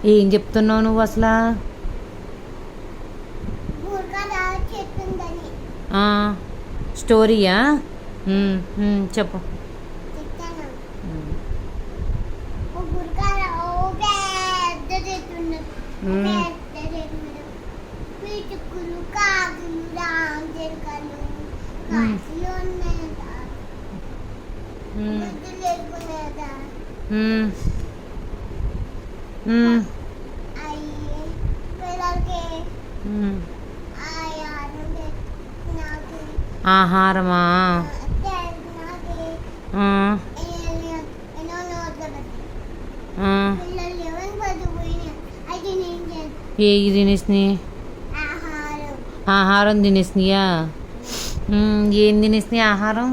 ఏం చెప్తున్నావు నువ్వు అసలు? స్టోరీయా? చెప్పు. ఆహారమా? ఏ తినేసినాయి? ఆహారం తినేసినాయా? ఏం తినేసినాయి ఆహారం?